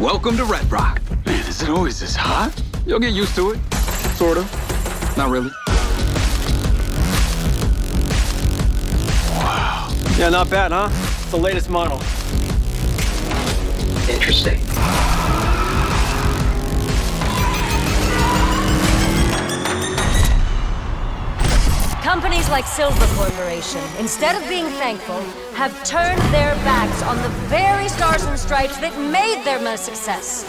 Welcome to Red Rock. Man, is it always this hot? You'll get used to it. Sort of. Not really. Wow. Yeah, not bad, huh? It's the latest model. Interesting. Companies like Silver Corporation, instead of being thankful, have turned their backs on the very stars and stripes that made them a success.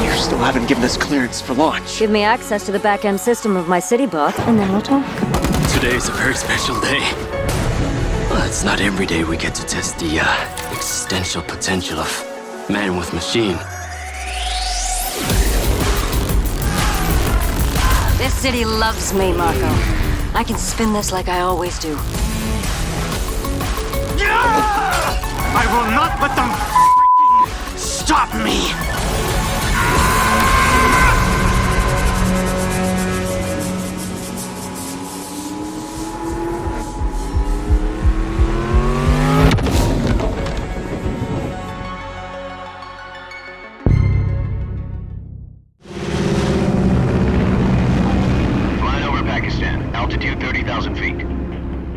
You still haven't given us clearance for launch. Give me access to the back-end system of my city bot, and then we'll talk. Today's a very special day. Well, it's not every day we get to test the existential potential of man with machine. This city loves me, Marco. I can spin this like I always do. I will not let them stop me!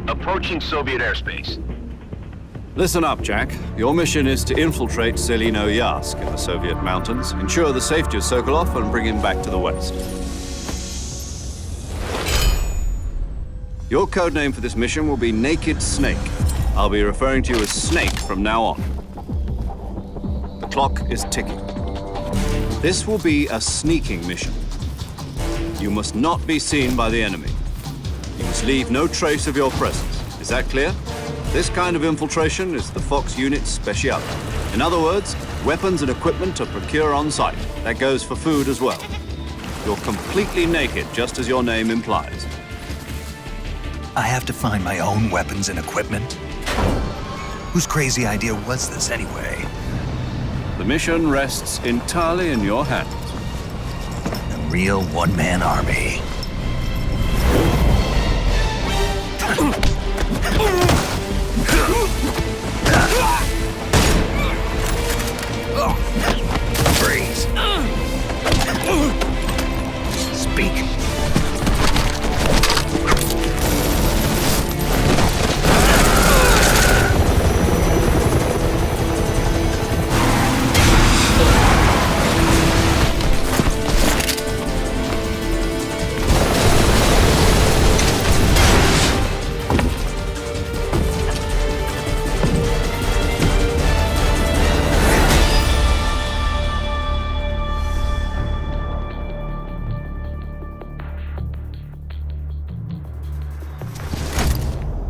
Approaching Soviet airspace. Listen up, Jack. Your mission is to infiltrate Selino Yask in the Soviet mountains, ensure the safety of Sokolov, and bring him back to the West. Your codename for this mission will be Naked Snake. I'll be referring to you as Snake from now on. The clock is ticking. This will be a sneaking mission. You must not be seen by the enemy. You must leave no trace of your presence. Is that clear? This kind of infiltration is the Fox unit's speciality. In other words, weapons and equipment are procured on site. That goes for food as well. You're completely naked, just as your name implies. I have to find my own weapons and equipment? Whose crazy idea was this anyway? The mission rests entirely in your hands. A real one-man army. Freeze. Speak.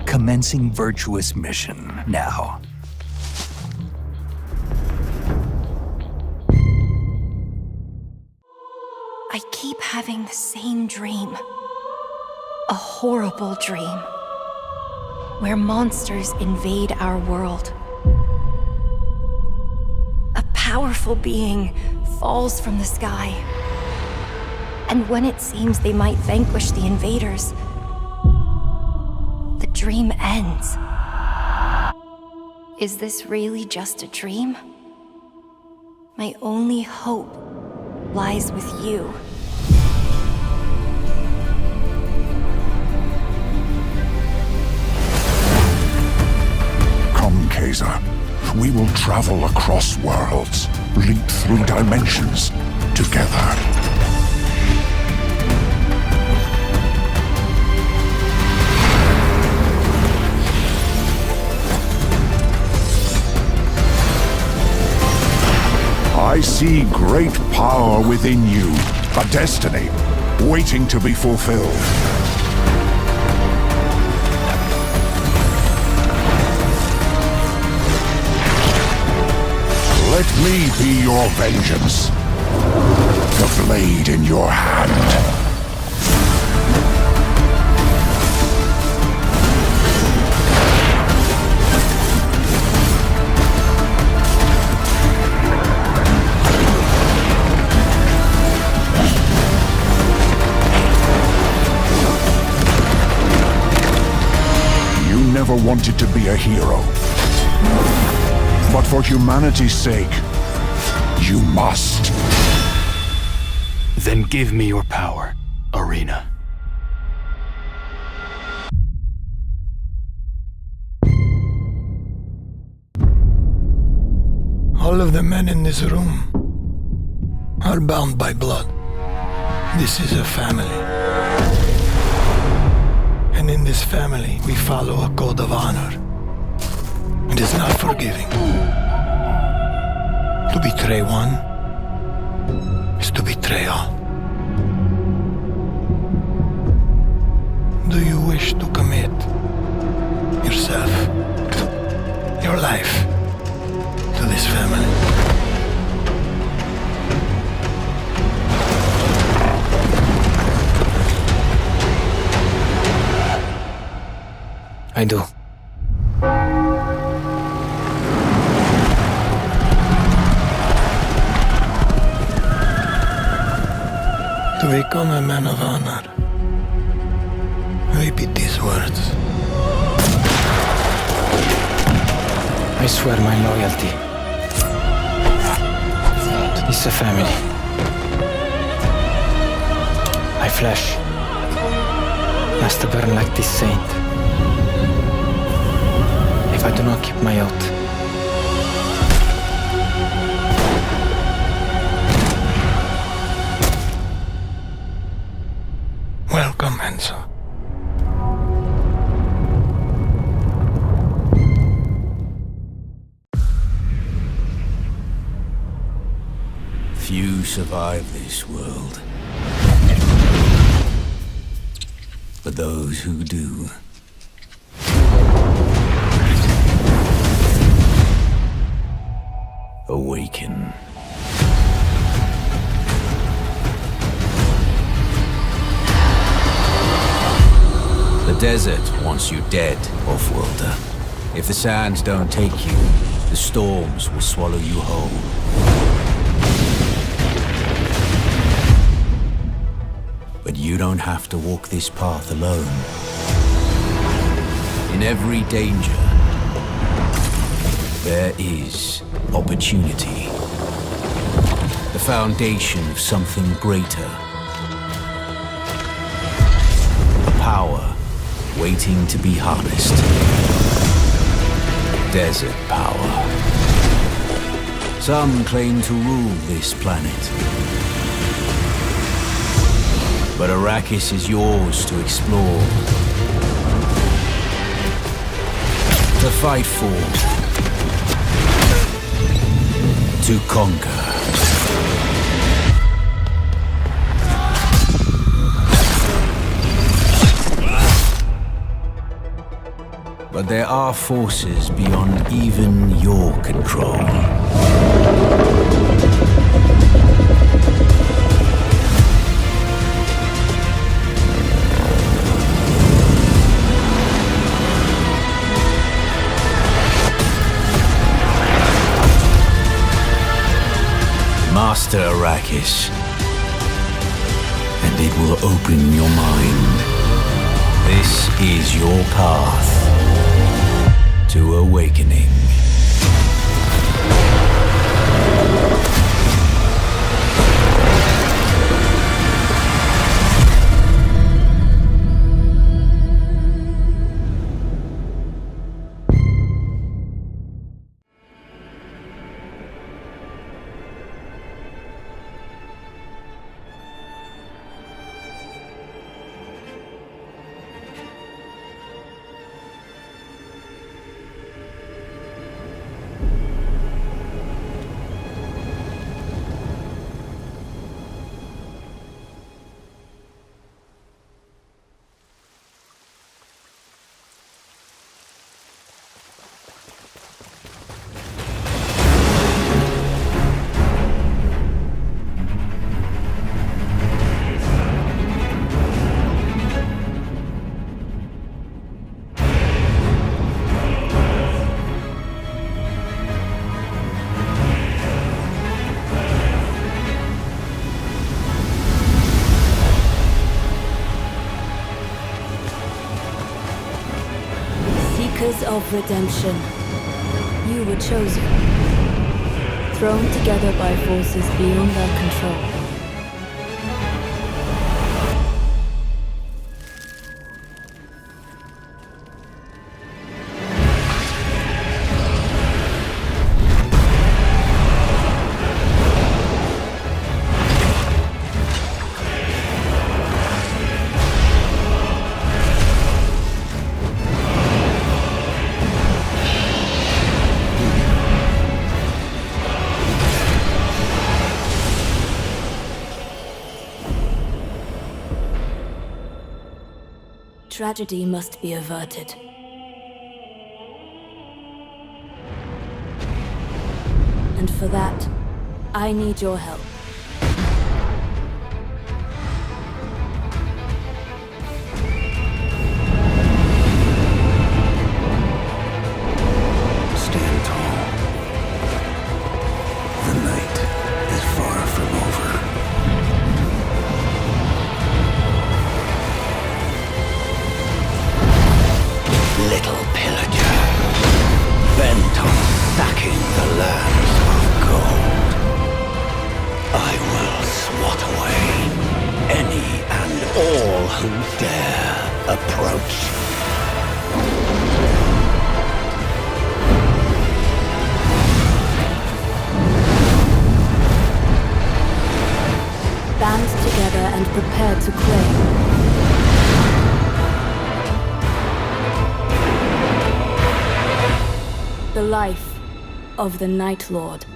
Commencing virtuous mission now. I keep having the same dream. A horrible dream. Where monsters invade our world. A powerful being falls from the sky. And when it seems they might vanquish the invaders, the dream ends. Is this really just a dream? My only hope lies with you. Come, Kaiser. We will travel across worlds, leap through dimensions, together. I see great power within you, a destiny waiting to be fulfilled. Let me be your vengeance, the blade in your hand. Never wanted to be a hero. But for humanity's sake, You must. Then give me your power, Arena. All of the men in this room are bound by blood. This is a family. And in this family, we follow a code of honor. It is not forgiving. To betray one is to betray all. Do you wish to commit yourself, your life, to this family? I do. To become a man of honor, repeat these words. I swear my loyalty to this family. My flesh must burn like this saint. If I do not keep my oath. Welcome, Enzo. Few survive this world. But those who do awaken. The desert wants you dead, off-worlder. If the sands don't take you, the storms will swallow you whole. But you don't have to walk this path alone. In every danger, there is opportunity. The foundation of something greater. A power waiting to be harnessed. Desert power. Some claim to rule this planet. But Arrakis is yours to explore. To fight for. To conquer. But there are forces beyond even your control. Master Arrakis, and it will open your mind. This is your path to awakening. Of redemption. You were chosen. thrown together by forces beyond our control. Tragedy must be averted. And for that, I need your help. Stand tall. The night is far from over. Little pillager, bent on stacking the lands of gold. I will swat away any and all who dare approach. Band together and prepare to claim. The life of the Night Lord.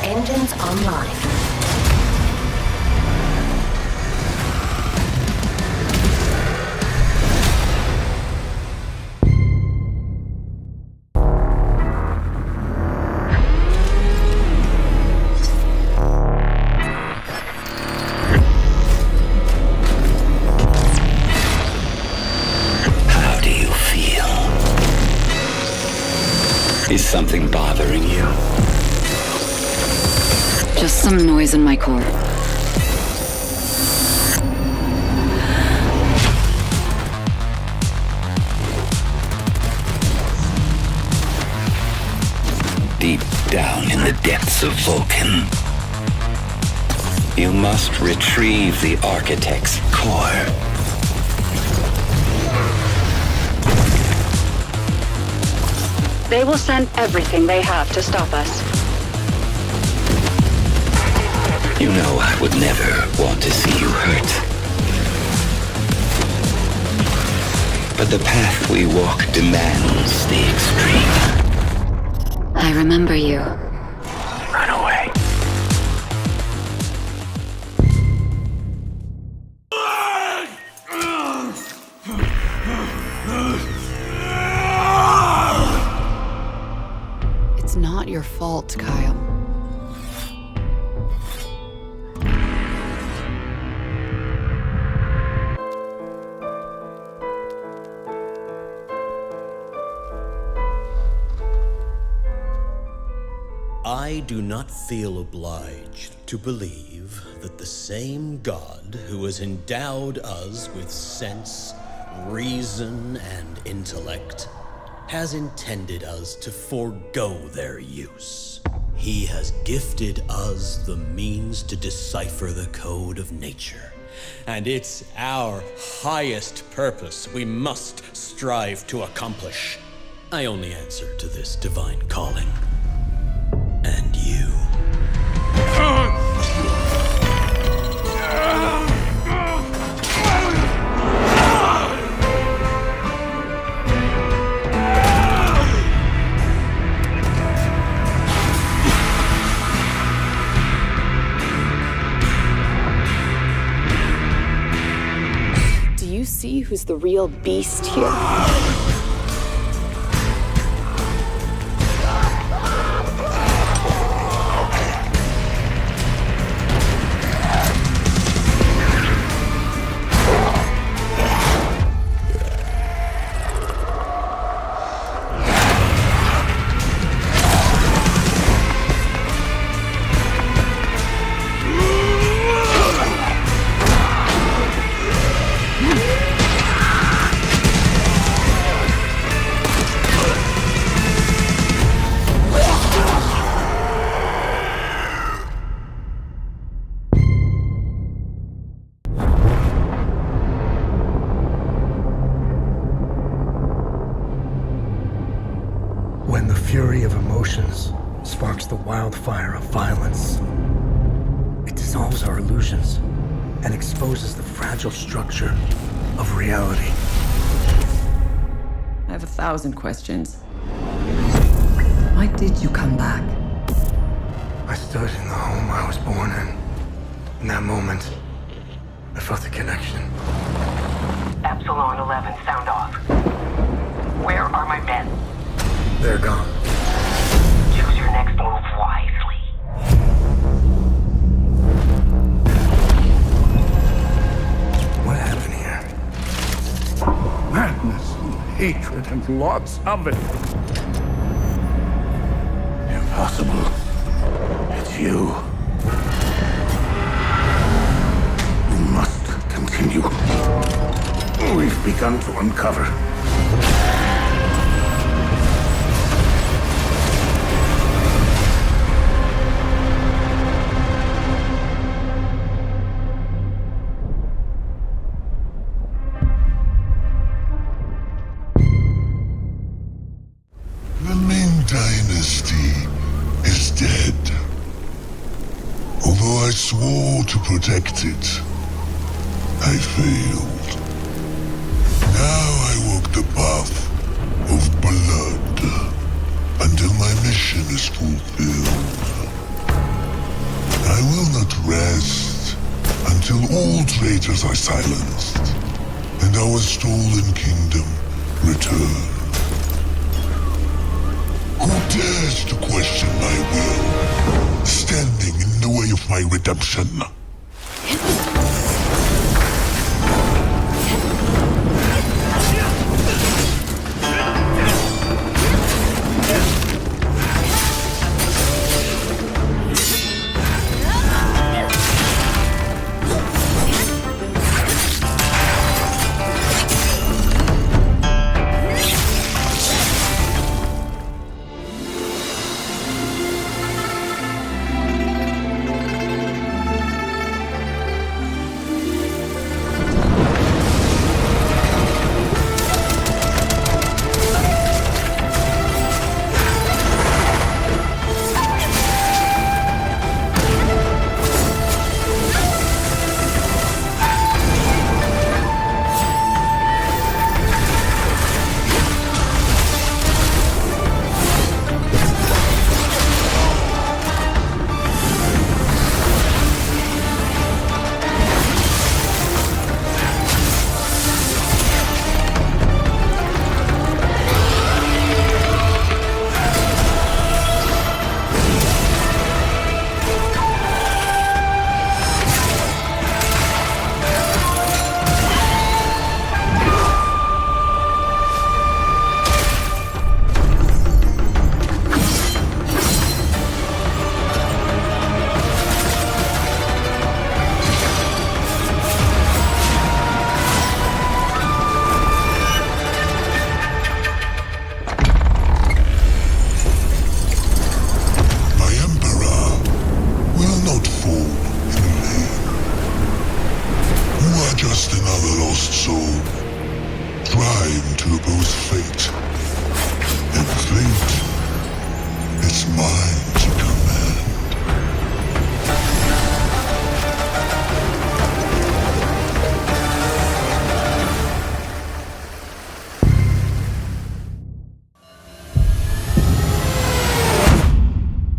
Engines online. How do you feel? Is something bothering you? Just some noise in my core. Deep down in the depths of Vulcan, you must retrieve the Architect's core. They will send everything they have to stop us. You know I would never want to see you hurt. But the path we walk demands the extreme. I remember you. Run away. It's not your fault, Kyle. I do not feel obliged to believe that the same God who has endowed us with sense, reason, and intellect has intended us to forego their use. He has gifted us the means to decipher the code of nature, and it's our highest purpose we must strive to accomplish. I only answer to this divine calling. And you who's the real beast here. When the fury of emotions sparks the wildfire of violence, it dissolves our illusions and exposes the fragile structure of reality. I have 1,000 questions. Why did you come back? I stood in the home I was born in. In that moment, I felt a connection. Epsilon 11, sound off. Where are my men? They're gone. Choose your next move wisely. What happened here? Madness and hatred and lots of it. Impossible. It's you. We must continue. We've begun to uncover. The Ming Dynasty is dead. Although I swore to protect it, I failed. Now I walk the path of blood until my mission is fulfilled. I will not rest until all traitors are silenced and our stolen kingdom returned. Who dares to question my will, standing in the way of my redemption?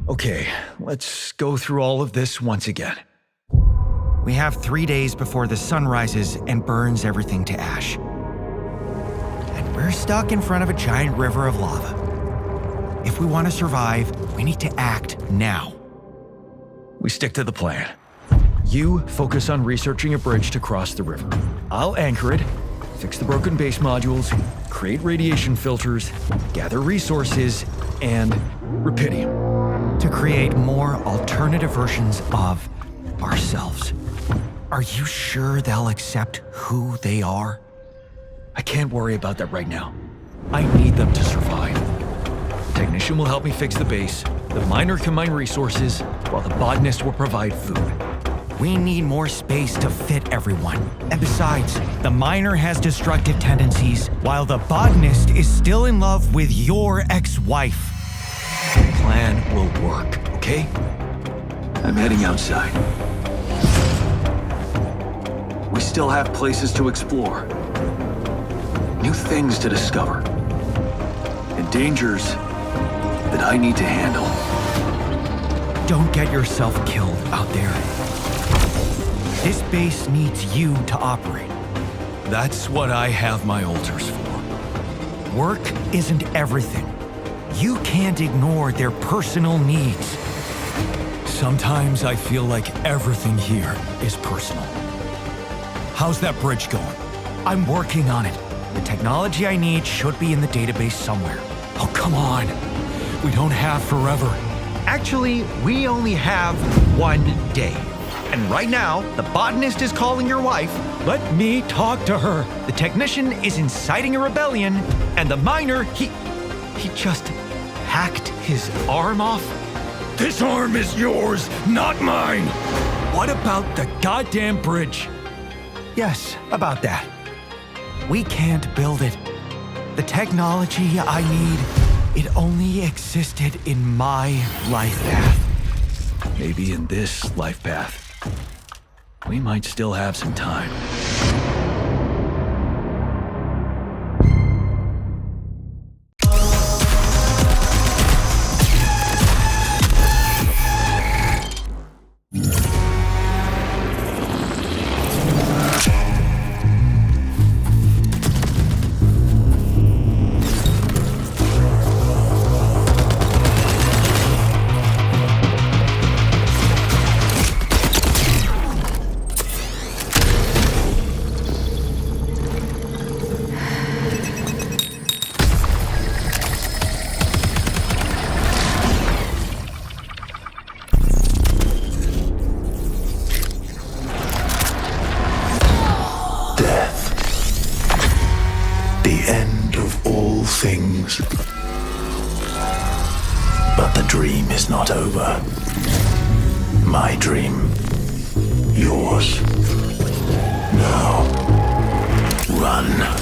Okay, let's go through all of this once again. We have 3 days before the sun rises and burns everything to ash. We're stuck in front of a giant river of lava. If we want to survive, we need to act now. We stick to the plan. You focus on researching a bridge to cross the river. I'll anchor it, fix the broken base modules, create radiation filters, gather resources, and rupidium. To create more alternative versions of ourselves. Are you sure they'll accept who they are? I can't worry about that right now. I need them to survive. The technician will help me fix the base, the miner can mine resources, while the botanist will provide food. We need more space to fit everyone. And besides, the miner has destructive tendencies, while the botanist is still in love with your ex-wife. The plan will work, okay? I'm heading outside. We still have places to explore. New things to discover. And dangers that I need to handle. Don't get yourself killed out there. This base needs you to operate. That's what I have my altars for. Work isn't everything. You can't ignore their personal needs. Sometimes I feel like everything here is personal. How's that bridge going? I'm working on it. The technology I need should be in the database somewhere. Oh, come on. We don't have forever. Actually, we only have 1 day. And right now, the botanist is calling your wife. Let me talk to her. The technician is inciting a rebellion, and the miner, he just hacked his arm off. This arm is yours, not mine. What about the goddamn bridge? Yes, about that. We can't build it. The technology I need, it only existed in my life path. Maybe in this life path, we might still have some time. But the dream is not over. My dream. Yours. Now. Run.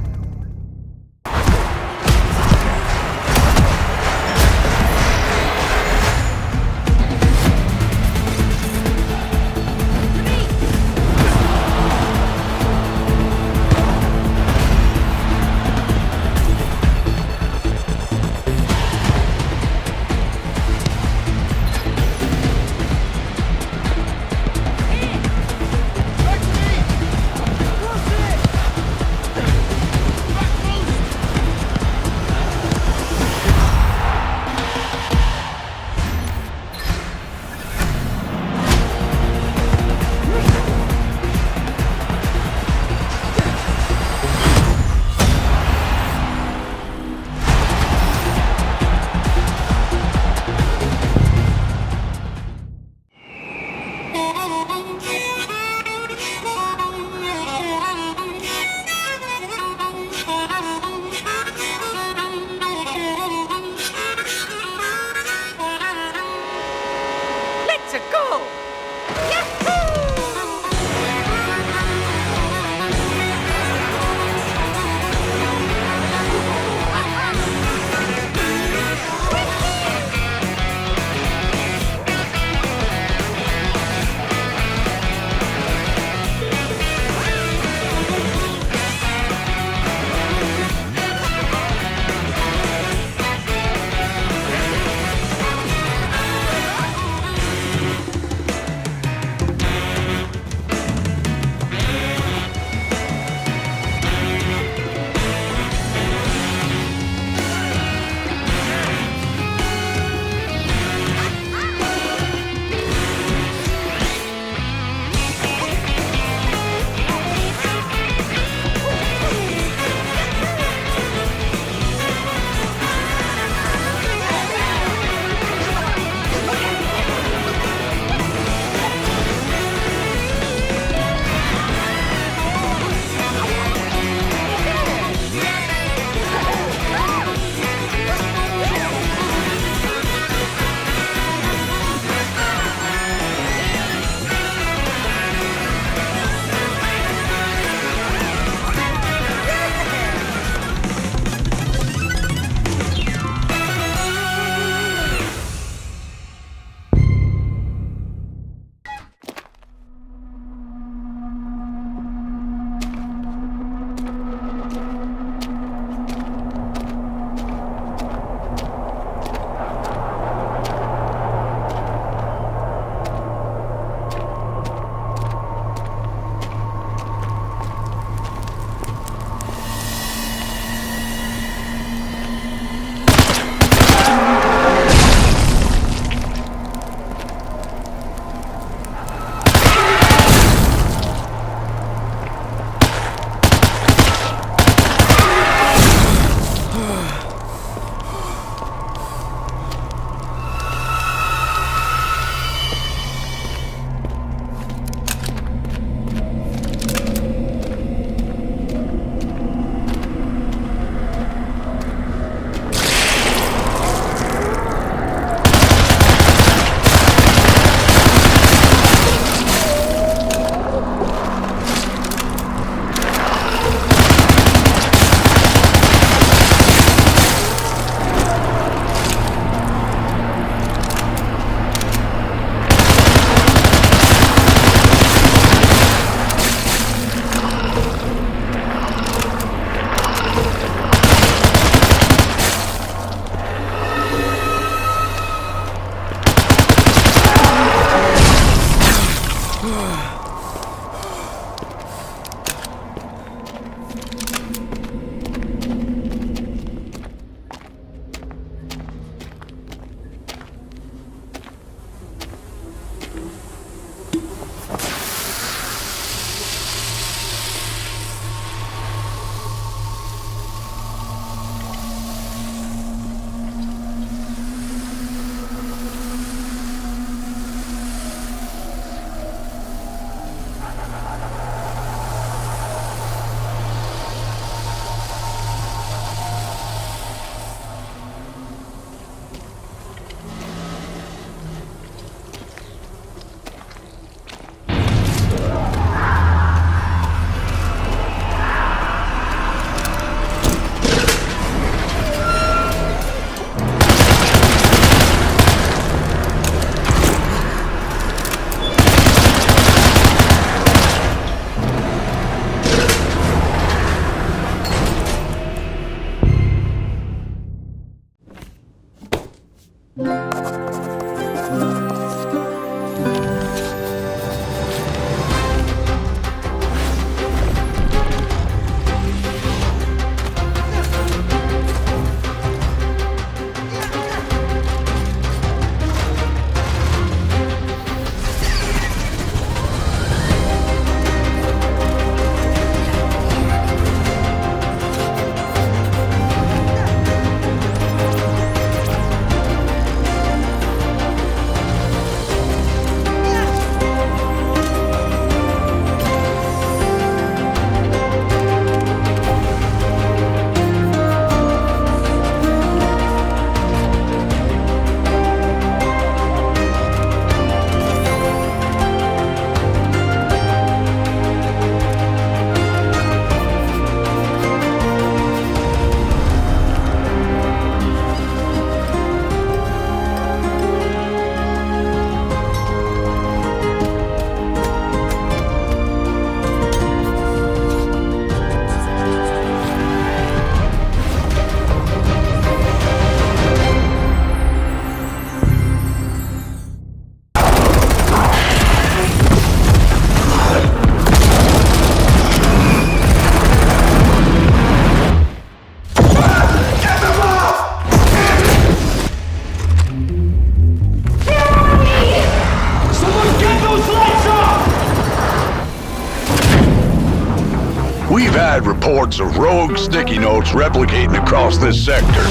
We've had reports of rogue sticky notes replicating across this sector.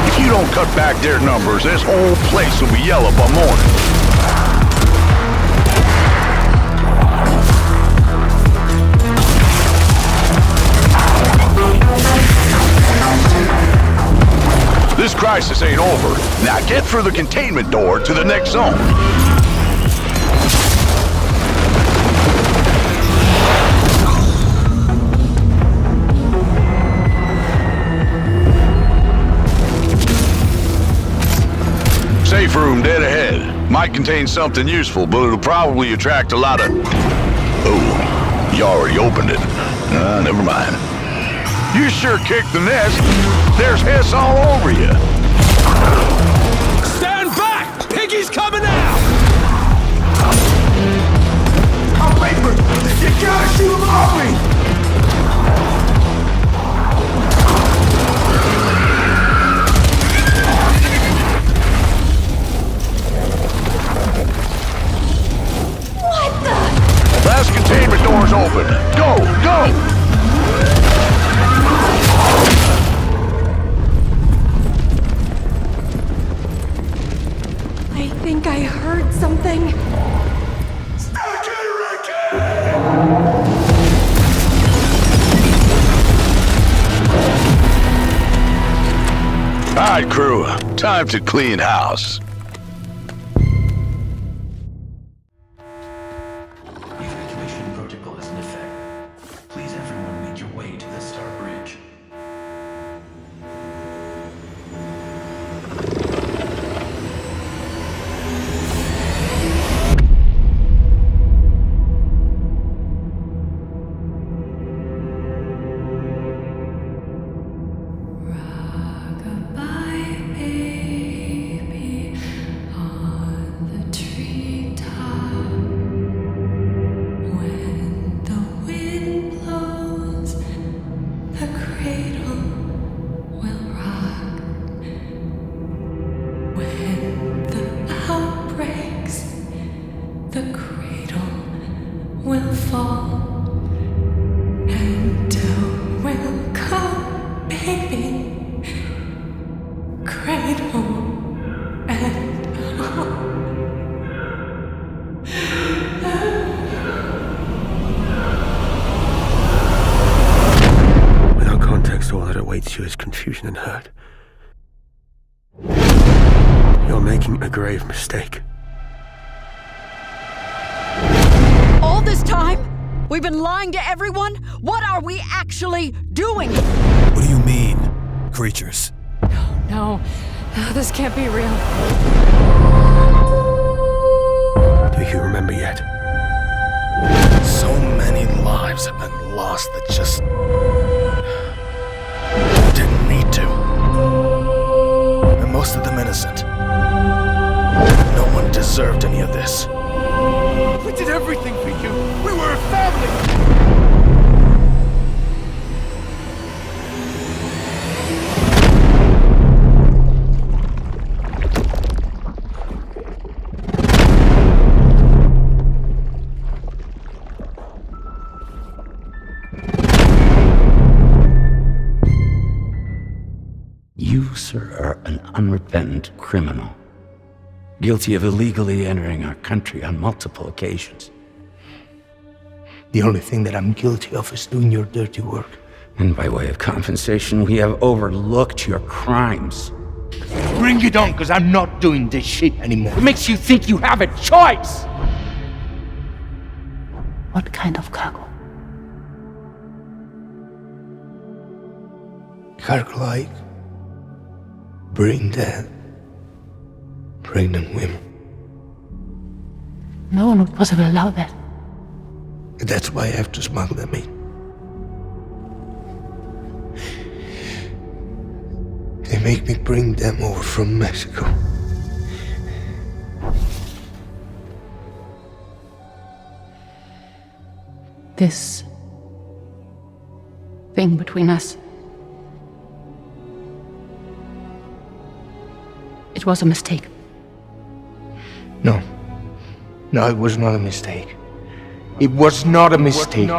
If you don't cut back their numbers, this whole place will be yellow by morning. This crisis ain't over. Now get through the containment door to the next zone. Safe room dead ahead. Might contain something useful, but it'll probably attract a lot of... Oh, you already opened it. Never mind. You sure kicked the nest. There's hiss all over you. Stand back! Piggy's coming out! I'm paper! You gotta shoot him off me! What the? Last containment door's open. Go, go! I think I heard something. All right, crew. Time to clean house. Evacuation protocol is in effect. Please everyone make your way to the Star Bridge. You is confusion and hurt. You're making a grave mistake. All this time? We've been lying to everyone? What are we actually doing? What do you mean, creatures? No, this can't be real. Do you remember yet? So many lives have been lost that just... didn't need to. And most of them innocent. No one deserved any of this. We did everything for you. We were a family. You, sir, are an unrepentant criminal, guilty of illegally entering our country on multiple occasions. The only thing that I'm guilty of is doing your dirty work. And by way of compensation, we have overlooked your crimes. Bring it on, because I'm not doing this shit anymore. What makes you think you have a choice? What kind of cargo? Cargo like pregnant women. No one would possibly allow that. That's why I have to smuggle them in. They make me bring them over from Mexico. This thing between us. It was a mistake. No, it was not a mistake. It was not a mistake.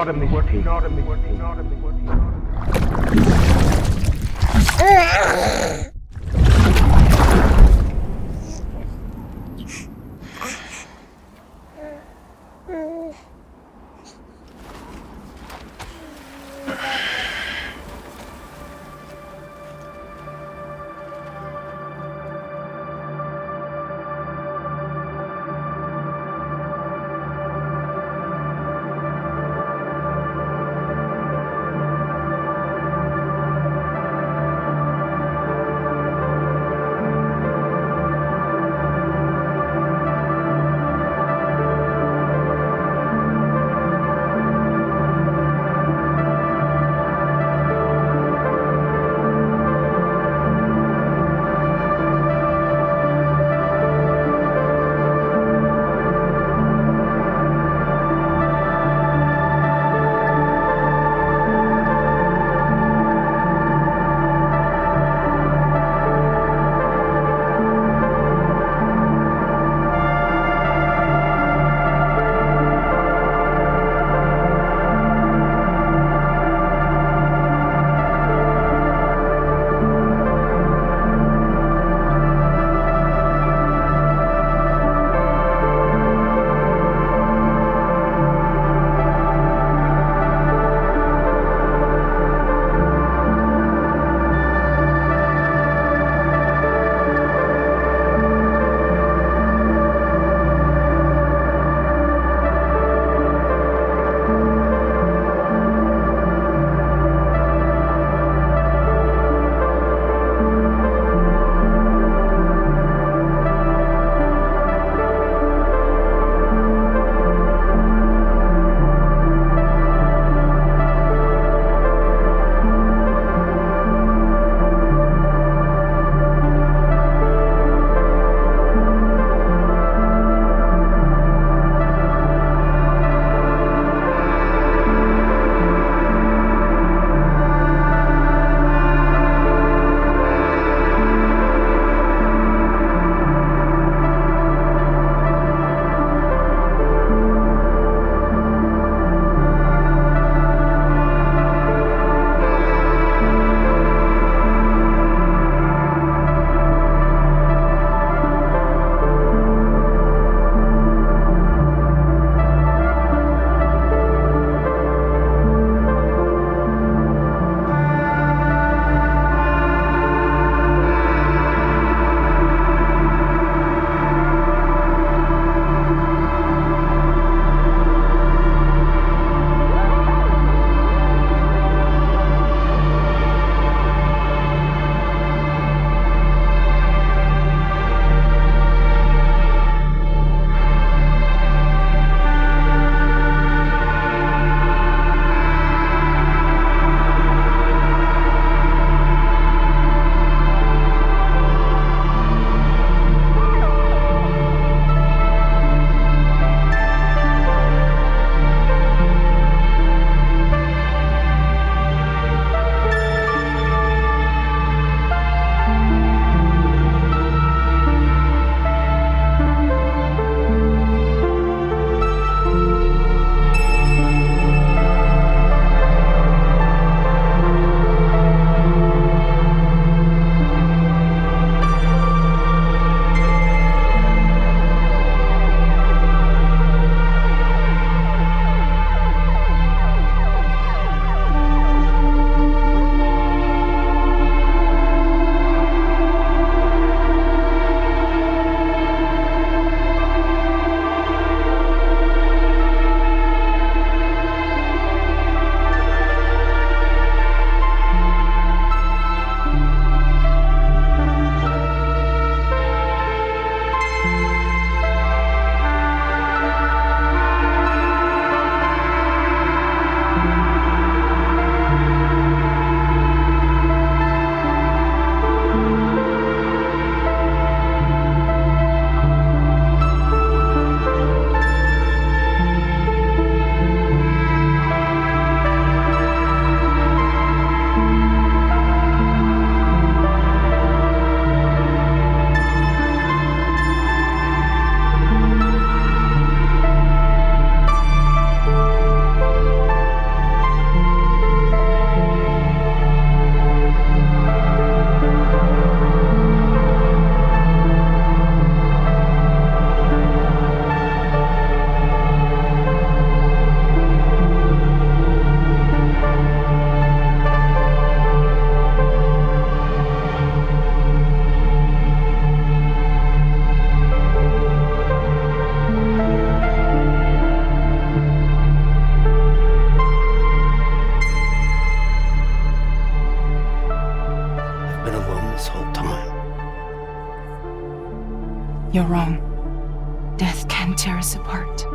You're wrong. Death can tear us apart.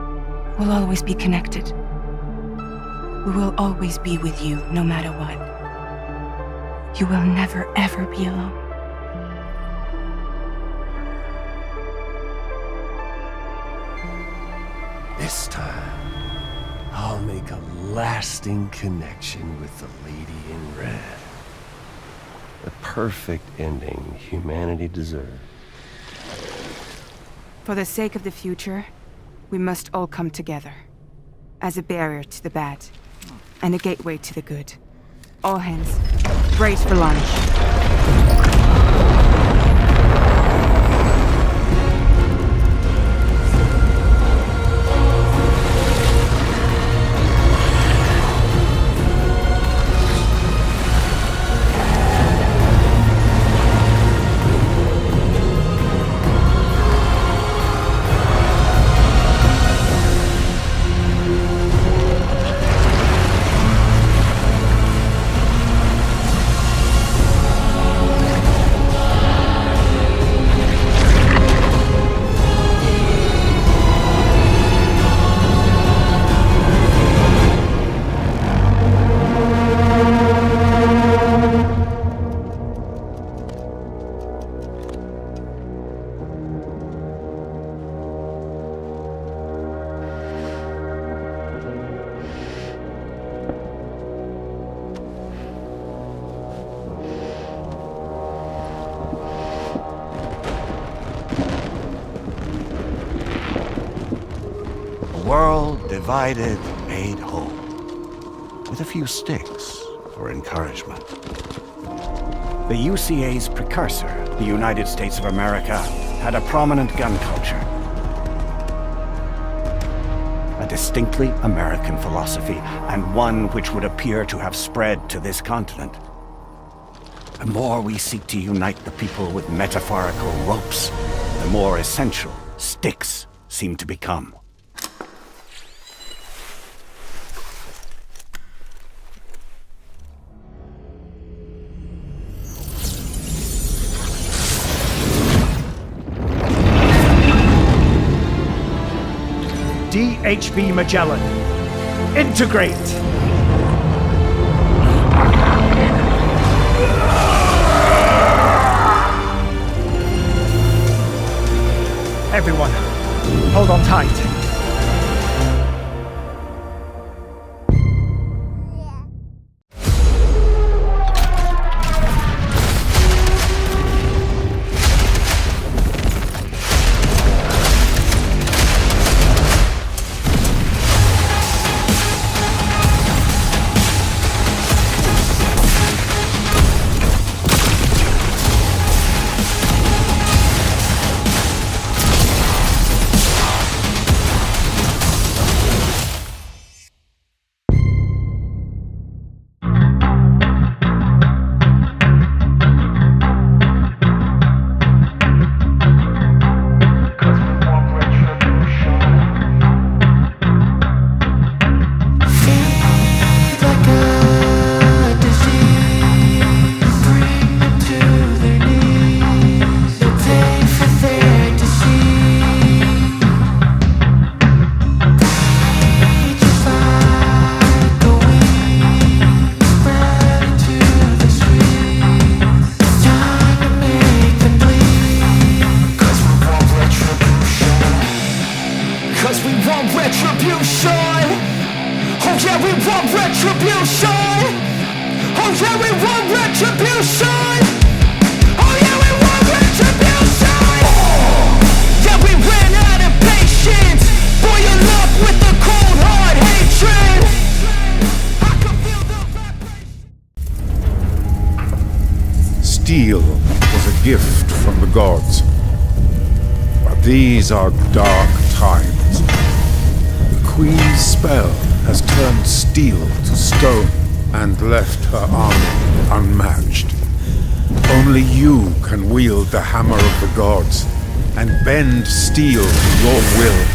We'll always be connected. We will always be with you, no matter what. You will never, ever be alone. This time, I'll make a lasting connection with the Lady in Red. The perfect ending humanity deserves. For the sake of the future, we must all come together. As a barrier to the bad, and a gateway to the good. All hands, brace for launch. Divided, made whole, with a few sticks for encouragement. The UCA's precursor, the United States of America, had a prominent gun culture. A distinctly American philosophy, and one which would appear to have spread to this continent. The more we seek to unite the people with metaphorical ropes, the more essential sticks seem to become. DHB Magellan. Integrate! Everyone, hold on tight. Steel was a gift from the gods. But these are dark times. The Queen's spell has turned steel to stone and left her army unmatched. Only you can wield the hammer of the gods and bend steel to your will.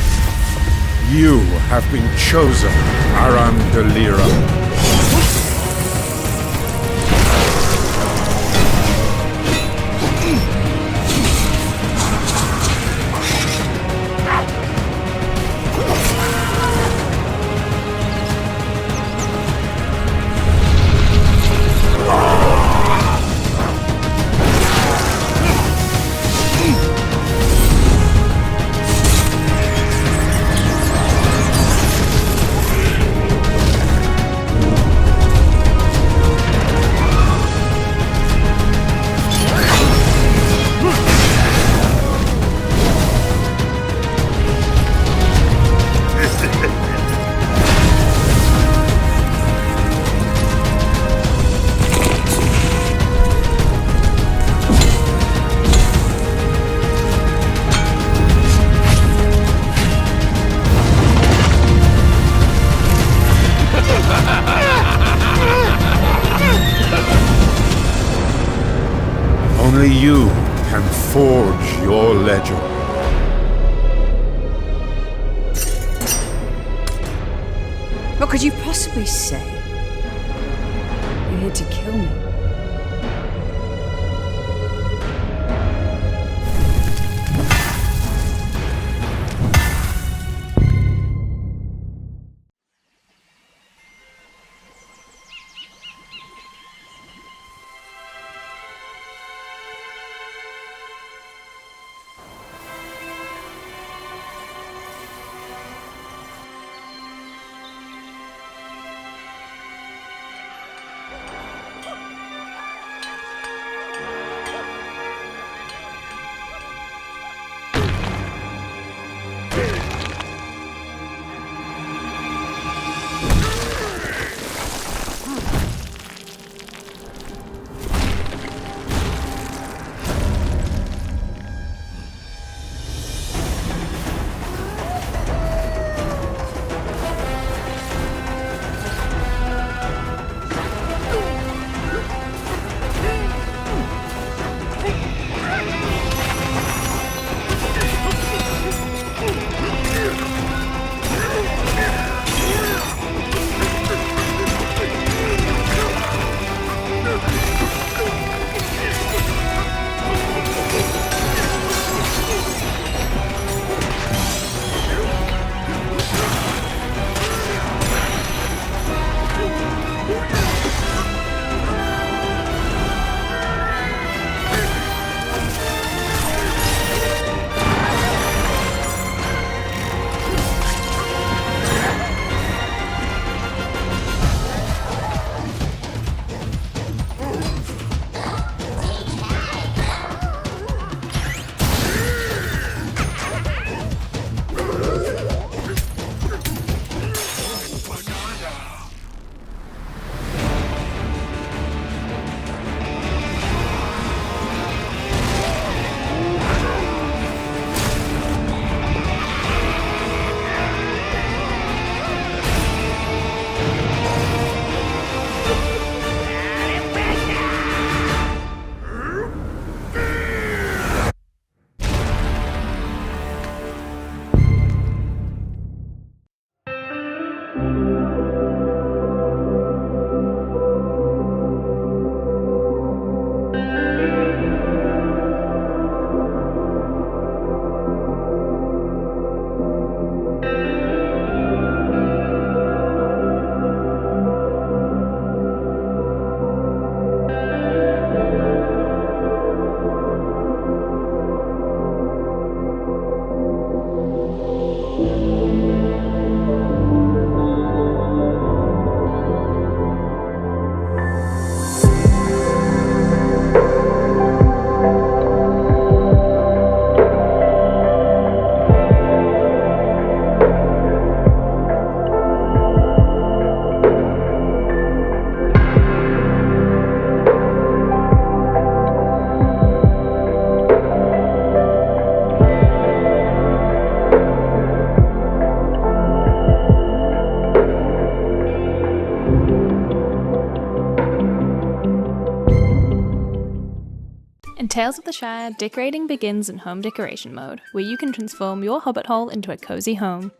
You have been chosen, Aram Delira. Only you can forge your legend. What could you possibly say? You're here to kill me. In Tales of the Shire, decorating begins in home decoration mode, where you can transform your hobbit hole into a cozy home.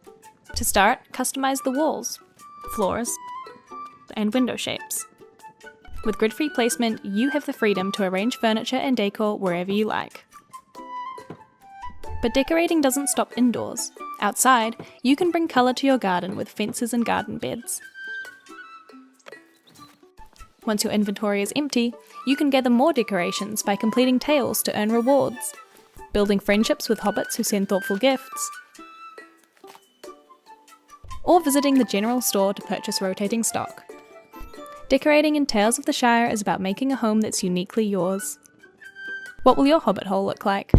To start, customize the walls, floors, and window shapes. With grid-free placement, you have the freedom to arrange furniture and decor wherever you like. But decorating doesn't stop indoors. Outside, you can bring colour to your garden with fences and garden beds. Once your inventory is empty, you can gather more decorations by completing tales to earn rewards, building friendships with hobbits who send thoughtful gifts, or visiting the general store to purchase rotating stock. Decorating in Tales of the Shire is about making a home that's uniquely yours. What will your hobbit hole look like?